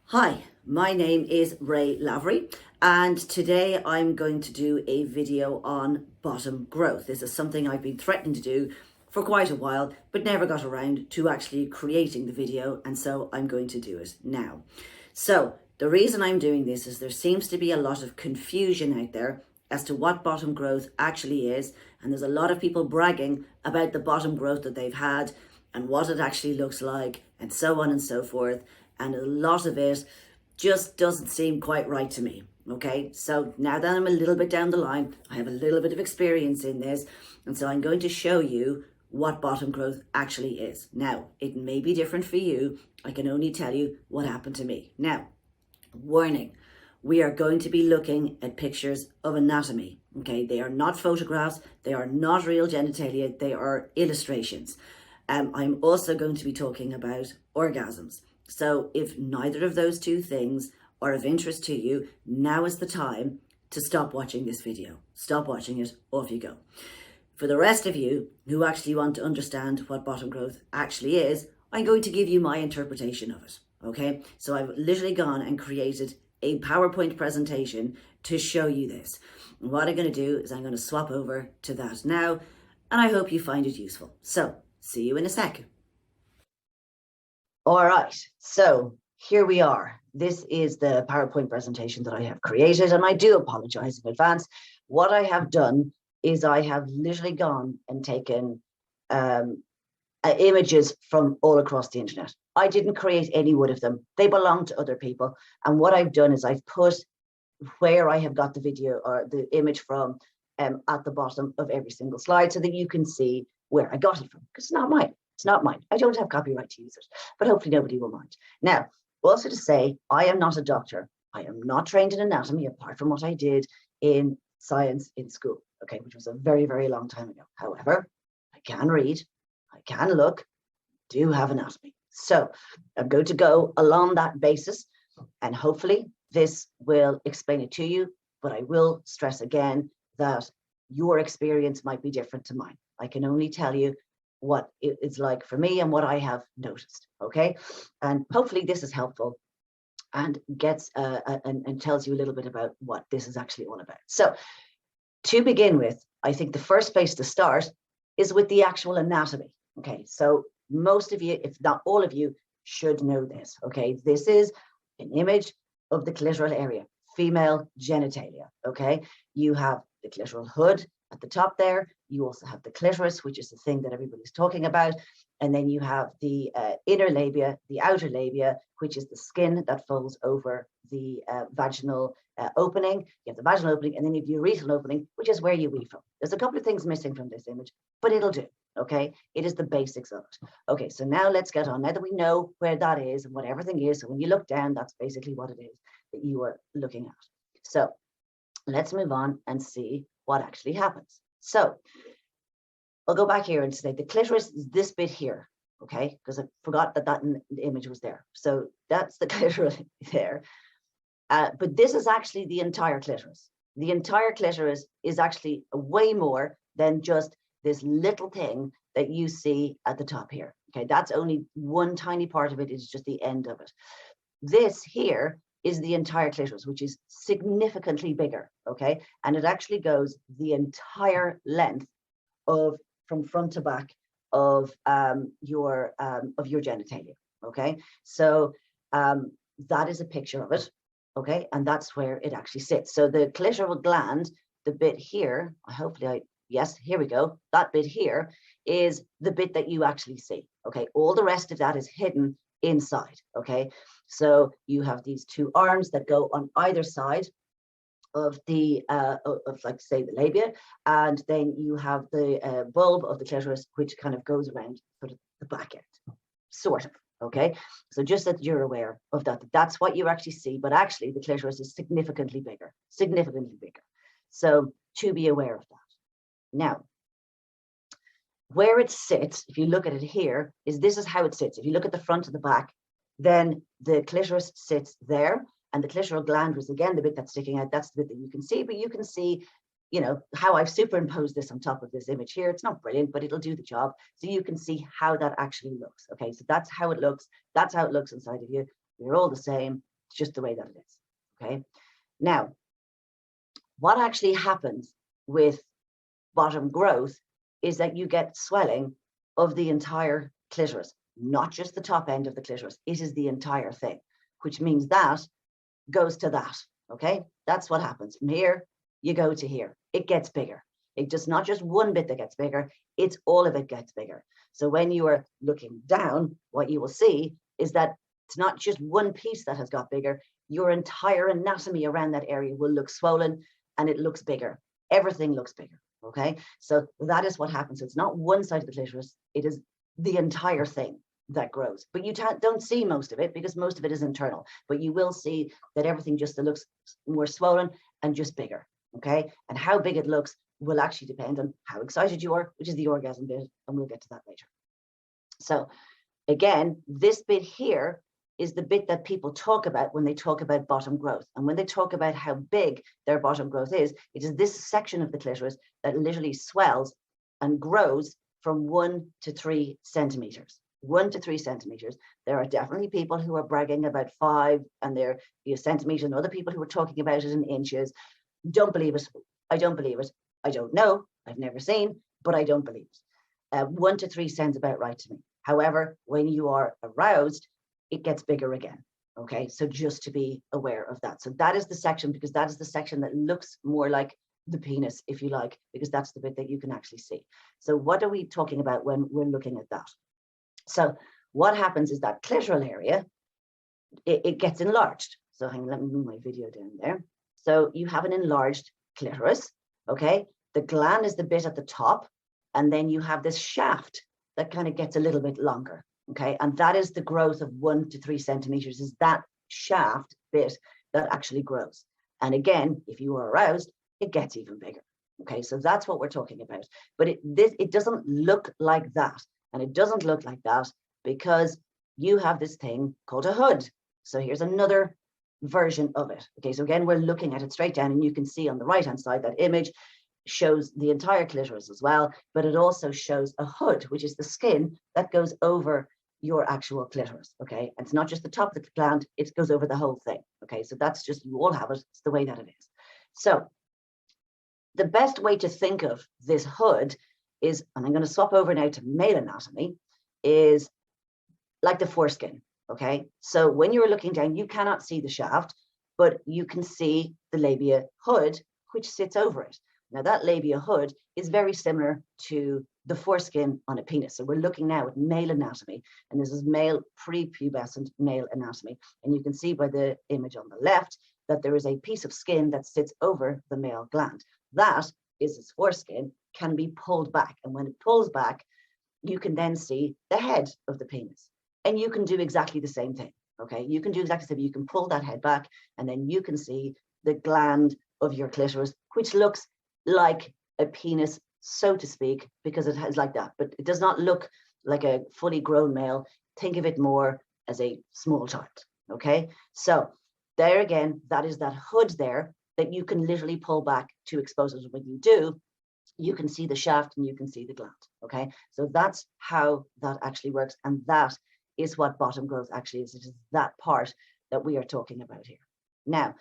Hi, my name is Ray Lavery, and today I'm going to do a video on bottom growth. This is something I've been threatening to do for quite a while, but never got around to actually creating the video, and so I'm going to do it now. So the reason I'm doing this is there seems to be a lot of confusion out there as to what bottom growth actually is, and there's a lot of people bragging about the bottom growth that they've had and what it actually looks like, and so on and so forth. And a lot of it just doesn't seem quite right to me. Okay, so now that I'm a little bit down the line, I have a little bit of experience in this, and so I'm going to show you what bottom growth actually is. Now, it may be different for you. I can only tell you what happened to me. Now, warning, we are going to be looking at pictures of anatomy. Okay, they are not photographs, they are not real genitalia, they are illustrations. I'm also going to be talking about orgasms. So if neither of those two things are of interest to you, now is the time to stop watching this video. Stop watching it, off you go. For the rest of you who actually want to understand what bottom growth actually is, I'm going to give you my interpretation of it, okay? So I've literally gone and created a PowerPoint presentation to show you this. And what I'm going to do is I'm going to swap over to that now, and I hope you find it useful. So, see you in a second. All right, so here we are. This is the PowerPoint presentation that I have created, and I do apologize in advance. What I have done is I have literally gone and taken images from all across the internet. I didn't create any one of them. They belong to other people. And what I've done is I've put where I have got the video or the image from at the bottom of every single slide so that you can see where I got it from, because it's not mine. It's not mine. I don't have copyright to use it, but hopefully nobody will mind. Now, also to say, I am not a doctor. I am not trained in anatomy, apart from what I did in science in school, okay, which was a very, very long time ago. However, I can read, I can look, do have anatomy. So I'm going to go along that basis, and hopefully this will explain it to you, but I will stress again that your experience might be different to mine. I can only tell you what it's like for me and what I have noticed, okay? And hopefully this is helpful and gets and tells you a little bit about what this is actually all about. So to begin with, I think the first place to start is with the actual anatomy, okay? So most of you, if not all of you, should know this, okay? This is an image of the clitoral area, female genitalia, okay? You have the clitoral hood at the top there. You also have the clitoris, which is the thing that everybody's talking about. And then you have the inner labia, the outer labia, which is the skin that folds over the vaginal opening. You have the vaginal opening, and then you have the urethral opening, which is where you wee from. There's a couple of things missing from this image, but it'll do, okay? It is the basics of it. Okay, so now let's get on. Now that we know where that is and what everything is, so when you look down, that's basically what it is that you are looking at. So let's move on and see what actually happens. So I'll go back here and say the clitoris is this bit here, okay? Because I forgot that image was there. So that's the clitoris there. But this is actually the entire clitoris. The entire clitoris is actually way more than just this little thing that you see at the top here. Okay, that's only one tiny part of it, is just the end of it. This here is the entire clitoris, which is significantly bigger, okay? And it actually goes the entire length of, from front to back, of your genitalia, okay? So that is a picture of it, okay? And that's where it actually sits. So the clitoral gland, the bit here, yes, here we go. That bit here is the bit that you actually see, okay? All the rest of that is hidden inside, okay? So you have these two arms that go on either side of the like say the labia, and then you have the bulb of the clitoris, which kind of goes around sort of the back end, sort of, okay? So just that you're aware of that, that's what you actually see, but actually the clitoris is significantly bigger. So to be aware of that. Now, where it sits, if you look at it here, this is how it sits. If you look at the front and the back, then the clitoris sits there, and the clitoral gland was again the bit that's sticking out. That's the bit that you can see, but you can see, you know, how I've superimposed this on top of this image here. It's not brilliant, but it'll do the job. So you can see how that actually looks. Okay, so that's how it looks. That's how it looks inside of you. You're all the same. It's just the way that it is. Okay. Now, what actually happens with bottom growth is that you get swelling of the entire clitoris, not just the top end of the clitoris. It is the entire thing, which means that goes to that. Okay, that's what happens. From here, you go to here. It gets bigger. It's just not just one bit that gets bigger, it's all of it gets bigger. So when you are looking down, what you will see is that it's not just one piece that has got bigger. Your entire anatomy around that area will look swollen and it looks bigger. Everything looks bigger. Okay, so that is what happens. It's not one side of the clitoris, it is the entire thing that grows. But you don't see most of it because most of it is internal. But you will see that everything just looks more swollen and just bigger. Okay, and how big it looks will actually depend on how excited you are, which is the orgasm bit, and we'll get to that later. So again, this bit here is the bit that people talk about when they talk about bottom growth. And when they talk about how big their bottom growth is, it is this section of the clitoris that literally swells and grows from 1 to 3 centimeters. 1 to 3 centimeters. There are definitely people who are bragging about 5 and they're centimeters, and other people who are talking about it in inches. Don't believe it. I don't believe it. I don't know. I've never seen, but I don't believe it. 1 to 3 sounds about right to me. However, when you are aroused, it gets bigger again. Okay, so just to be aware of that. So that is the section, because that is the section that looks more like the penis, if you like, because that's the bit that you can actually see. So what are we talking about when we're looking at that? So what happens is that clitoral area, it gets enlarged. So hang on, let me move my video down there. So you have an enlarged clitoris, okay? The gland is the bit at the top, and then you have this shaft that kind of gets a little bit longer, okay? And that is the growth of 1 to 3 centimeters, is that shaft bit that actually grows. And again, if you are aroused, it gets even bigger, okay? So that's what we're talking about. But it doesn't look like that. And it doesn't look like that because you have this thing called a hood. So here's another version of it. Okay, so again, we're looking at it straight down, and you can see on the right-hand side, that image shows the entire clitoris as well, but it also shows a hood, which is the skin that goes over your actual clitoris. Okay, and it's not just the top of the gland, it goes over the whole thing. Okay, so that's just, you all have it. It's the way that it is. So the best way to think of this hood is, and I'm going to swap over now to male anatomy, is like the foreskin. Okay, so when you're looking down, you cannot see the shaft, but you can see the labia hood, which sits over it. Now that labia hood is very similar to the foreskin on a penis. So we're looking now at male anatomy, and this is male prepubescent male anatomy. And you can see by the image on the left that there is a piece of skin that sits over the male gland. That is its foreskin, can be pulled back. And when it pulls back, you can then see the head of the penis. And you can do exactly the same thing. Okay, you can do exactly the same. You can pull that head back, and then you can see the gland of your clitoris, which looks like a penis, so to speak, because it has like that. But it does not look like a fully grown male. Think of it more as a small child. Okay, so there again, that is that hood there that you can literally pull back to expose it. When you do, you can see the shaft and you can see the gland. Okay, so that's how that actually works, and that is what bottom growth actually is. It is that part that we are talking about here. Now,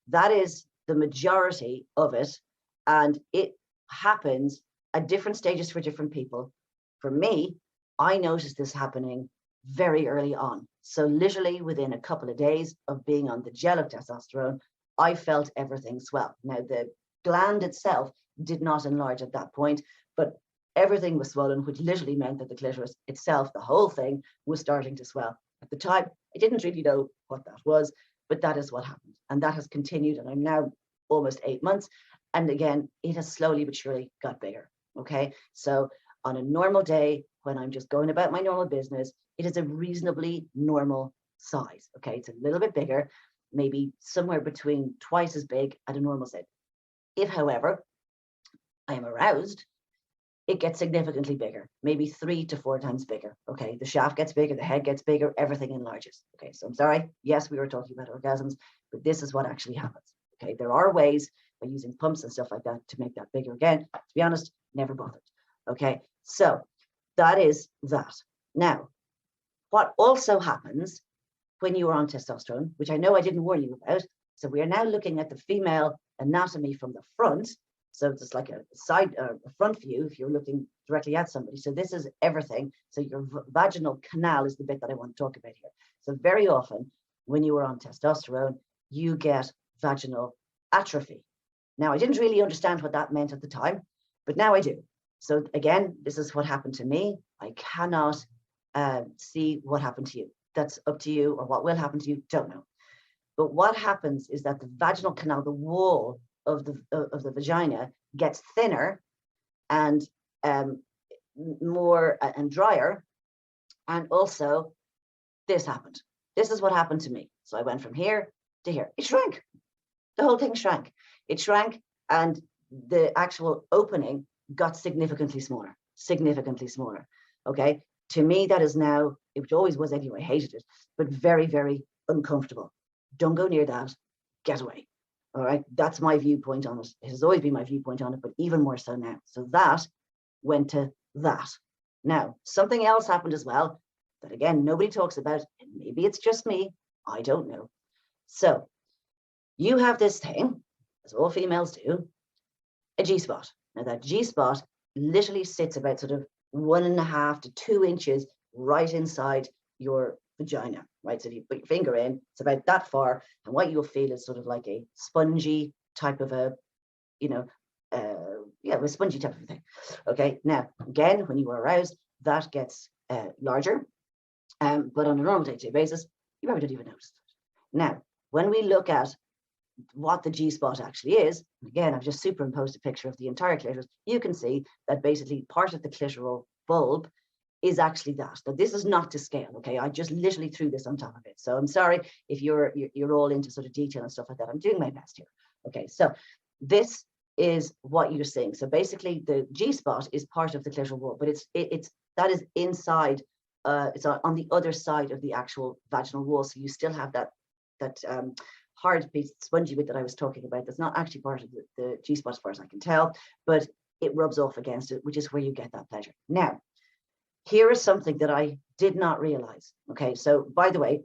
that is the majority of it, and it happens at different stages for different people. For me, I noticed this happening very early on. So literally within a couple of days of being on the gel of testosterone, I felt everything swell. Now, the gland itself did not enlarge at that point, but everything was swollen, which literally meant that the clitoris itself, the whole thing, was starting to swell. At the time, I didn't really know what that was, but that is what happened. And that has continued, and I'm now almost 8 months. And again, it has slowly but surely got bigger. Okay, so on a normal day, when I'm just going about my normal business, it is a reasonably normal size. Okay, it's a little bit bigger, maybe somewhere between twice as big at a normal size. If, however, I am aroused, it gets significantly bigger, maybe 3 to 4 times bigger. Okay, the shaft gets bigger, the head gets bigger, everything enlarges. Okay, so I'm sorry, yes, we were talking about orgasms, but this is what actually happens. Okay, there are ways by using pumps and stuff like that to make that bigger again. To be honest, never bothered. Okay, so that is that. Now, what also happens when you were on testosterone, which I know I didn't warn you about. So we are now looking at the female anatomy from the front. So it's like a front view if you're looking directly at somebody. So this is everything. So your vaginal canal is the bit that I want to talk about here. So very often when you are on testosterone, you get vaginal atrophy. Now, I didn't really understand what that meant at the time, but now I do. So again, this is what happened to me. I cannot see what happened to you. That's up to you, or what will happen to you, don't know. But what happens is that the vaginal canal, the wall of the vagina, gets thinner and more and drier. And also this happened. This is what happened to me. So I went from here to here. It shrank. The whole thing shrank. It shrank, and the actual opening got significantly smaller, okay? To me, that is now, it always was anyway, I hated it, but very, very uncomfortable. Don't go near that, get away, all right? That's my viewpoint on it. It has always been my viewpoint on it, but even more so now. So that went to that. Now, something else happened as well that, again, nobody talks about, and maybe it's just me, I don't know. So you have this thing, as all females do, a G-spot. Now that G-spot literally sits about sort of 1.5 to 2 inches right inside your vagina, right? So if you put your finger in, it's about that far, and what you'll feel is sort of like a spongy type of a, a spongy type of thing. Okay, now again, when you are aroused, that gets larger, but on a normal day-to-day basis, you probably don't even notice it. Now, when we look at what the G-spot actually is, again, I've just superimposed a picture of the entire clitoris. You can see that basically part of the clitoral bulb is actually that. Now, this is not to scale, okay? I just literally threw this on top of it. So I'm sorry if you're all into sort of detail and stuff like that. I'm doing my best here. Okay, so this is what you're seeing. So basically, the G-spot is part of the clitoral wall, but that is inside. It's on the other side of the actual vaginal wall. So you still have that hard piece, spongy bit that I was talking about. That's not actually part of the G-spot as far as I can tell, but it rubs off against it, which is where you get that pleasure. Now, here is something that I did not realize. Okay, so by the way,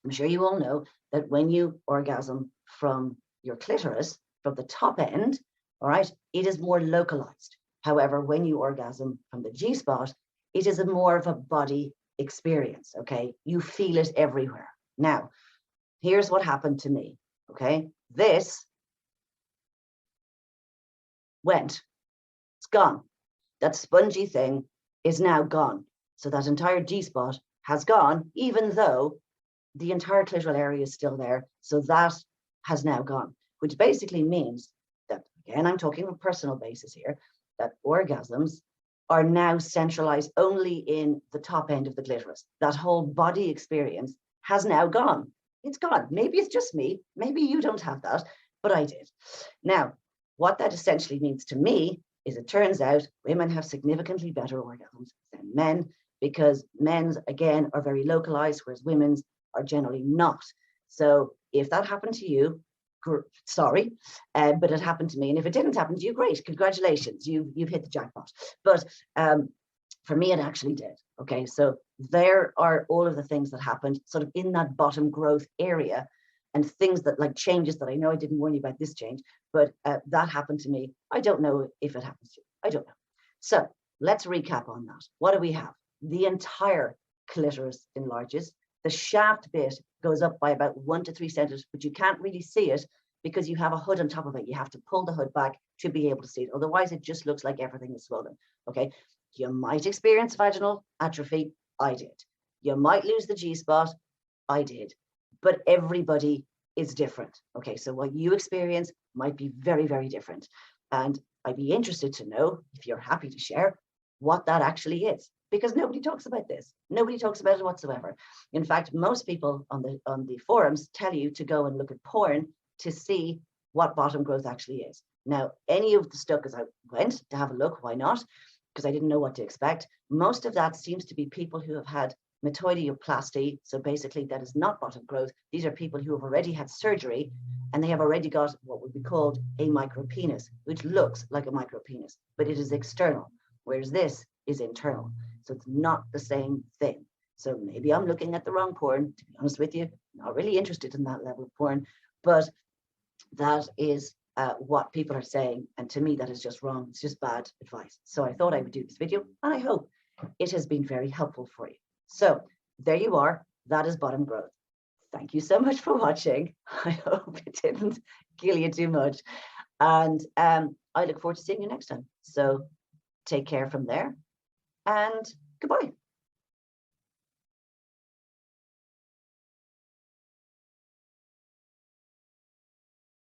I'm sure you all know that when you orgasm from your clitoris, from the top end, all right, it is more localized. However, when you orgasm from the G-spot, it is more of a body experience, okay? You feel it everywhere. Now, here's what happened to me, okay? This went. It's gone. That spongy thing is now gone. So that entire G-spot has gone, even though the entire clitoral area is still there. So that has now gone, which basically means that, again, I'm talking on a personal basis here, that orgasms are now centralized only in the top end of the clitoris. That whole body experience has now gone. It's gone. Maybe it's just me. Maybe you don't have that, but I did. Now, what that essentially means to me is it turns out women have significantly better orgasms than men, because men's, again, are very localized, whereas women's are generally not. So if that happened to you, sorry, but it happened to me. And if it didn't happen to you, great, congratulations, you've hit the jackpot. But for me, it actually did. Okay, so there are all of the things that happened sort of in that bottom growth area, and things that, like, changes that I know I didn't warn you about this change, but that happened to me. I don't know if it happens to you. I don't know. So let's recap on that. What do we have? The entire clitoris enlarges. The shaft bit goes up by about 1 to 3 centimeters, but you can't really see it because you have a hood on top of it. You have to pull the hood back to be able to see it. Otherwise, it just looks like everything is swollen. Okay. You might experience vaginal atrophy. I did. You might lose the G-spot. I did. But everybody is different. Okay, so what you experience might be very, very different. And I'd be interested to know, if you're happy to share, what that actually is, because nobody talks about this. Nobody talks about it whatsoever. In fact, most people on the forums tell you to go and look at porn to see what bottom growth actually is. Now, any of the stuff, as I went to have a look, why not? Because I didn't know what to expect. Most of that seems to be people who have had metoidioplasty. So basically that is not bottom growth. These are people who have already had surgery and they have already got what would be called a micropenis, which looks like a micropenis, but it is external, whereas this is internal. So it's not the same thing. So maybe I'm looking at the wrong porn, to be honest with you. Not really interested in that level of porn, but that is what people are saying. And to me, that is just wrong. It's just bad advice. So I thought I would do this video, and I hope it has been very helpful for you. So there you are. That is bottom growth. Thank you so much for watching. I hope it didn't kill you too much. And I look forward to seeing you next time. So take care from there, and goodbye.